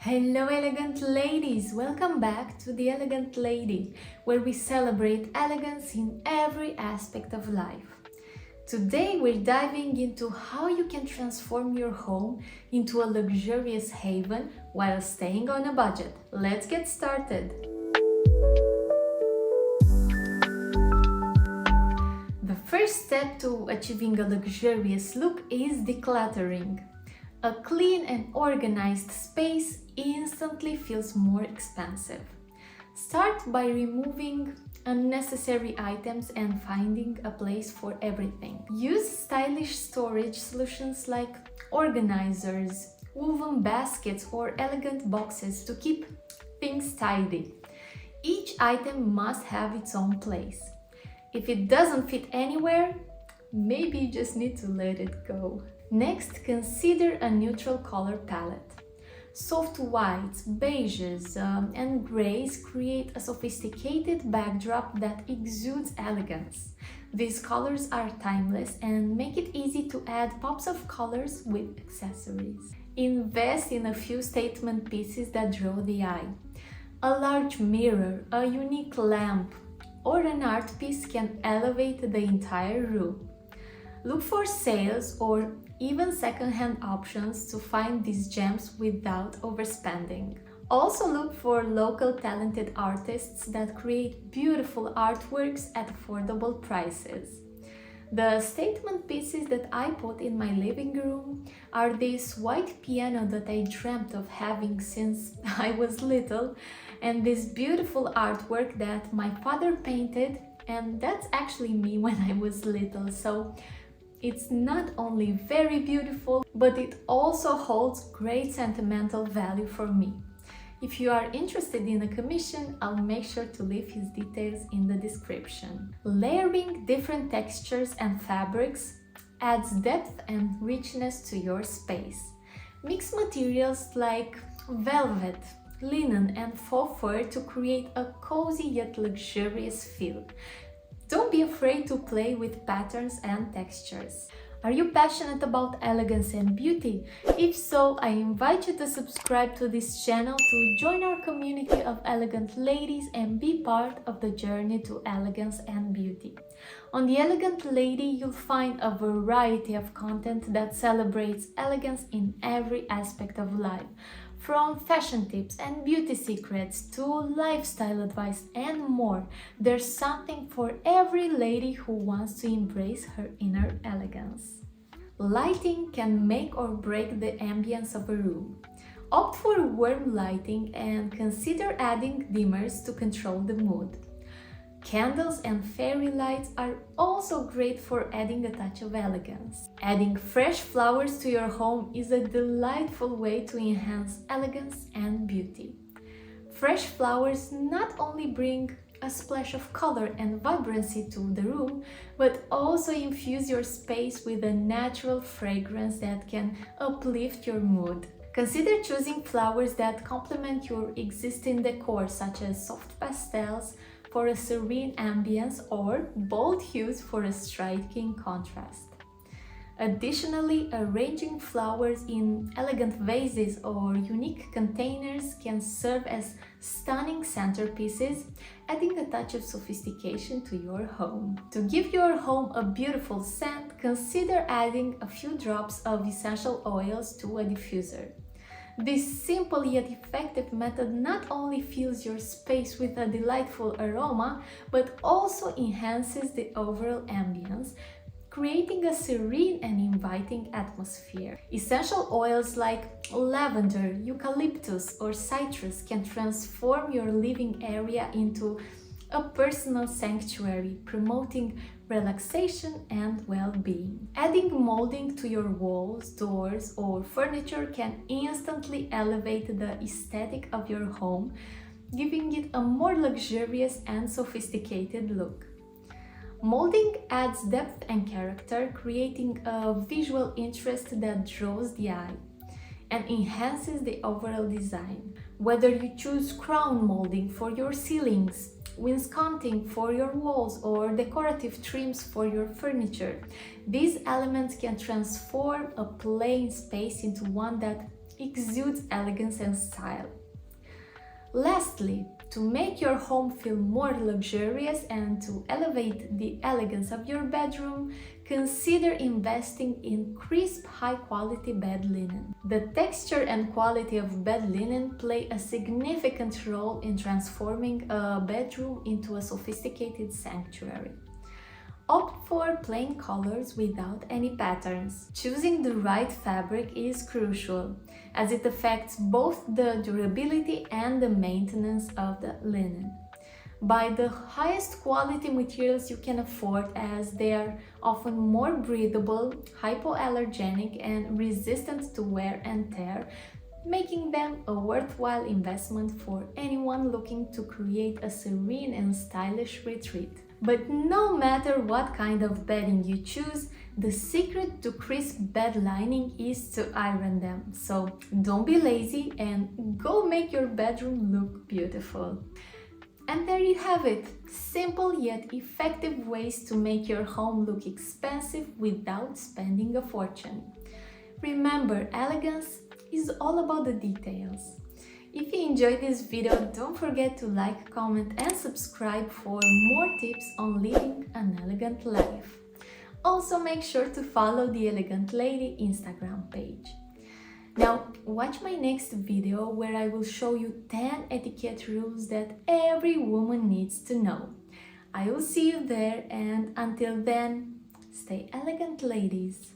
Hello elegant ladies! Welcome back to The Elegant Lady, where we celebrate elegance in every aspect of life. Today we're diving into how you can transform your home into a luxurious haven while staying on a budget. Let's get started! The first step to achieving a luxurious look is decluttering. A clean and organized space instantly feels more expansive. Start by removing unnecessary items and finding a place for everything. Use stylish storage solutions like organizers, woven baskets, or elegant boxes to keep things tidy. Each item must have its own place. If it doesn't fit anywhere, maybe you just need to let it go. Next, consider a neutral color palette. Soft whites, beiges, and grays create a sophisticated backdrop that exudes elegance. These colors are timeless and make it easy to add pops of colors with accessories. Invest in a few statement pieces that draw the eye. A large mirror, a unique lamp, or an art piece can elevate the entire room. Look for sales or even second-hand options to find these gems without overspending. Also look for local talented artists that create beautiful artworks at affordable prices. The statement pieces that I put in my living room are this white piano that I dreamt of having since I was little, and this beautiful artwork that my father painted, and that's actually me when I was little, so it's not only very beautiful, but it also holds great sentimental value for me. If you are interested in a commission, I'll make sure to leave his details in the description. Layering different textures and fabrics adds depth and richness to your space. Mix materials like velvet, linen, and faux fur to create a cozy yet luxurious feel. Don't be afraid to play with patterns and textures. Are you passionate about elegance and beauty? If so, I invite you to subscribe to this channel to join our community of elegant ladies and be part of the journey to elegance and beauty. On The Elegant Lady, you'll find a variety of content that celebrates elegance in every aspect of life. From fashion tips and beauty secrets to lifestyle advice and more, there's something for every lady who wants to embrace her inner elegance. Lighting can make or break the ambience of a room. Opt for warm lighting and consider adding dimmers to control the mood. Candles and fairy lights are also great for adding a touch of elegance. Adding fresh flowers to your home is a delightful way to enhance elegance and beauty. Fresh flowers not only bring a splash of color and vibrancy to the room, but also infuse your space with a natural fragrance that can uplift your mood. Consider choosing flowers that complement your existing decor, such as soft pastels for a serene ambience or bold hues for a striking contrast. Additionally, arranging flowers in elegant vases or unique containers can serve as stunning centerpieces, adding a touch of sophistication to your home. To give your home a beautiful scent, consider adding a few drops of essential oils to a diffuser. This simple yet effective method not only fills your space with a delightful aroma, but also enhances the overall ambience, creating a serene and inviting atmosphere. Essential oils like lavender, eucalyptus, or citrus can transform your living area into a personal sanctuary, promoting relaxation and well-being. Adding molding to your walls, doors, or furniture can instantly elevate the aesthetic of your home, giving it a more luxurious and sophisticated look. Molding adds depth and character, creating a visual interest that draws the eye and enhances the overall design. Whether you choose crown molding for your ceilings, wainscoting for your walls, or decorative trims for your furniture, these elements can transform a plain space into one that exudes elegance and style. Lastly, to make your home feel more luxurious and to elevate the elegance of your bedroom, consider investing in crisp, high-quality bed linen. The texture and quality of bed linen play a significant role in transforming a bedroom into a sophisticated sanctuary. Opt for plain colors without any patterns. Choosing the right fabric is crucial, as it affects both the durability and the maintenance of the linen. Buy the highest quality materials you can afford, as they are often more breathable, hypoallergenic, and resistant to wear and tear, making them a worthwhile investment for anyone looking to create a serene and stylish retreat. But no matter what kind of bedding you choose, the secret to crisp bed lining is to iron them. So don't be lazy and go make your bedroom look beautiful. And there you have it, simple yet effective ways to make your home look expensive without spending a fortune. Remember, elegance is all about the details. If you enjoyed this video, don't forget to like, comment and subscribe for more tips on living an elegant life. Also make sure to follow the Elegant Lady Instagram page. Now watch my next video where I will show you 10 etiquette rules that every woman needs to know. I will see you there, and until then, stay elegant, ladies.